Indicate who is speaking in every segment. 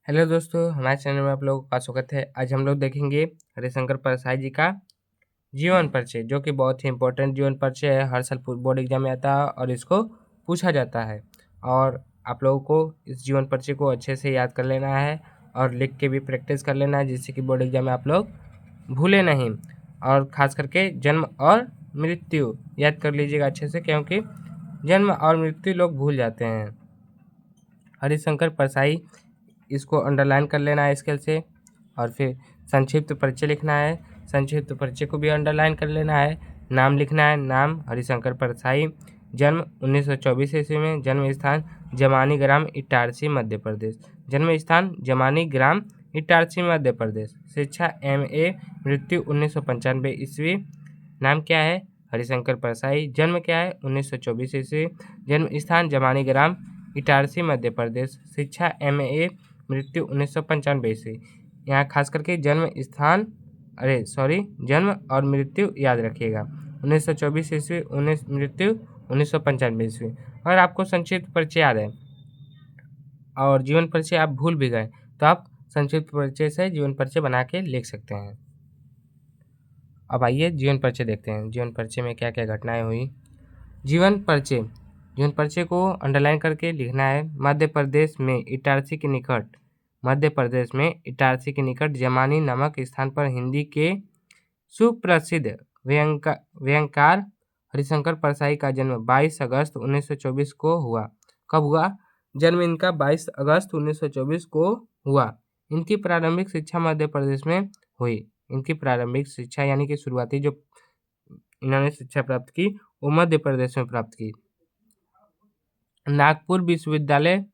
Speaker 1: Hello दोस्तों, हमारे channel में आप लोगों का स्वागत है। आज हम लोग देखेंगे हरिशंकर परसाई जी का जीवन परिचय, जो कि बहुत ही इम्पोर्टेंट जीवन परिचय है। हर साल बोर्ड एग्जाम में आता है और इसको पूछा जाता है। और आप लोगों को इस जीवन परिचय को अच्छे से याद कर लेना है और लिख के भी प्रैक्टिस कर लेना है, जिससे कि बोर्ड एग्जाम में आप लोग भूले नहीं। और ख़ास करके जन्म और मृत्यु याद कर लीजिएगा अच्छे से, क्योंकि जन्म और मृत्यु लोग भूल जाते हैं। हरिशंकर परसाई, इसको अंडरलाइन कर लेना है स्केल से। और फिर संक्षिप्त परिचय लिखना है, संक्षिप्त परिचय को भी अंडरलाइन कर लेना है। नाम लिखना है, नाम हरिशंकर परसाई, जन्म 1924 ईस्वी में, जन्म स्थान जमानी ग्राम इटारसी मध्य प्रदेश, जन्म स्थान जमानी ग्राम इटारसी मध्य प्रदेश, शिक्षा MA, मृत्यु 1995 ईस्वी। नाम क्या है? हरिशंकर परसाई, जन्म क्या है? 1924 ईस्वी, जन्म स्थान जमानी ग्राम इटारसी मध्य प्रदेश, शिक्षा MA, मृत्यु 1995 ईस्वी। यहाँ खास करके जन्म और मृत्यु याद रखिएगा। 1924 ईस्वी, मृत्यु 1995 ईस्वी। अगर आपको संक्षिप्त परिचय याद है और जीवन परिचय आप भूल भी गए, तो आप संक्षिप्त परिचय से जीवन परिचय बना के लिख सकते हैं। अब आइए जीवन परिचय देखते हैं। जीवन परिचय में क्या क्या घटनाएं हुई। जीवन परिचय को अंडरलाइन करके लिखना है। मध्य प्रदेश में इटारसी के निकट जमानी नामक स्थान पर हिंदी के सुप्रसिद्ध व्यंगकार हरिशंकर परसाई का जन्म 22 अगस्त 1924 को हुआ। कब हुआ? जन्म इनका 22 अगस्त 1924 को हुआ। इनकी प्रारंभिक शिक्षा मध्य प्रदेश में हुई। इनकी प्रारंभिक शिक्षा यानी कि शुरुआती जो इन्होंने शिक्षा प्राप्त की वो मध्य प्रदेश में प्राप्त की। नागपुर विश्वविद्यालय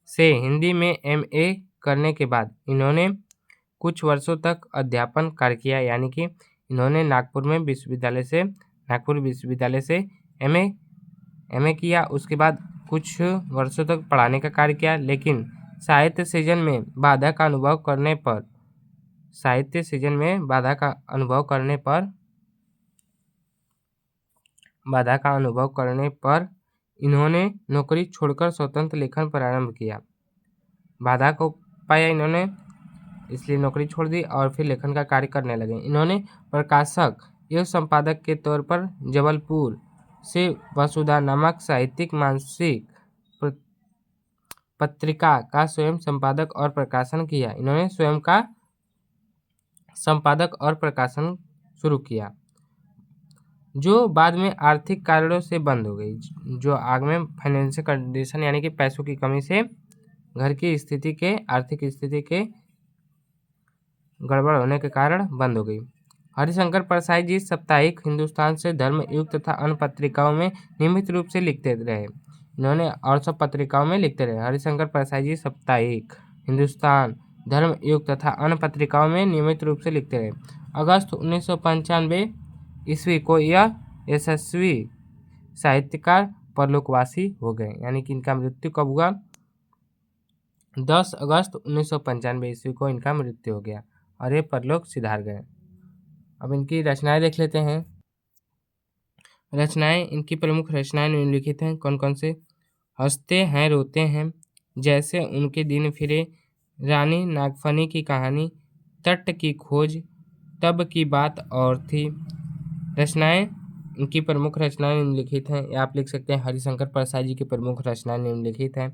Speaker 1: से हिंदी में MA करने के बाद इन्होंने कुछ वर्षों तक अध्यापन कार्य किया, यानी कि इन्होंने नागपुर विश्वविद्यालय से MA किया। उसके बाद कुछ वर्षों तक पढ़ाने का कार्य किया, लेकिन साहित्य सृजन में बाधा का अनुभव करने पर इन्होंने नौकरी छोड़कर स्वतंत्र लेखन प्रारंभ किया। बाधा को पाया इन्होंने, इसलिए नौकरी छोड़ दी और फिर लेखन का कार्य करने लगे। इन्होंने प्रकाशक एवं संपादक के तौर पर जबलपुर से वसुधा नामक साहित्यिक मासिक पत्रिका का स्वयं संपादक और प्रकाशन किया। इन्होंने स्वयं का संपादक और प्रकाशन शुरू किया, जो बाद में आर्थिक कारणों से बंद हो गई। जो आग में फाइनेंशियल कंडीशन यानी कि पैसों की कमी से, घर की आर्थिक स्थिति के गड़बड़ होने के कारण बंद हो गई। हरिशंकर परसाई जी साप्ताहिक हिंदुस्तान से धर्मयुग तथा अन्य पत्रिकाओं में नियमित रूप से लिखते रहे। इन्होंने और सब पत्रिकाओं में लिखते रहे। हरिशंकर परसाई जी साप्ताहिक हिंदुस्तान, धर्मयुग तथा अन्य पत्रिकाओं में नियमित रूप से लिखते रहे। अगस्त 1995 ईस्वी को यह यशस्वी साहित्यकार परलोकवासी हो गए, यानी कि इनका मृत्यु कब हुआ? 10 अगस्त 1995 ईस्वी को इनका मृत्यु हो गया और ये परलोक सिधार गए। अब इनकी रचनाएं देख लेते हैं। इनकी प्रमुख रचनाएं निम्नलिखित हैं। कौन कौन से? हंसते हैं रोते हैं, जैसे उनके दिन फिरे, रानी नागफनी की कहानी, तट की खोज, तब की बात और थी। इनकी प्रमुख रचनाएं निम्नलिखित हैं। आप लिख सकते हैं हरिशंकर परसाई जी की प्रमुख रचनाएं निम्नलिखित हैं।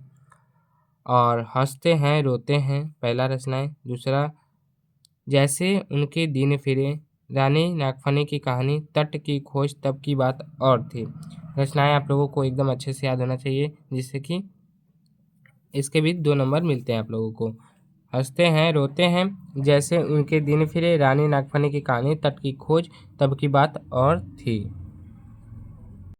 Speaker 1: और हंसते हैं रोते हैं पहला रचनाएं। दूसरा, जैसे उनके दिन फिरे, रानी नागफनी की कहानी, तट की खोज, तब की बात और थी। रचनाएं आप लोगों को एकदम अच्छे से याद होना चाहिए, जिससे कि इसके भी 2 नंबर मिलते हैं आप लोगों को। हंसते हैं रोते हैं, जैसे उनके दिन फिरे, रानी नागफनी की कहानी, तट की खोज, तब की बात और थी।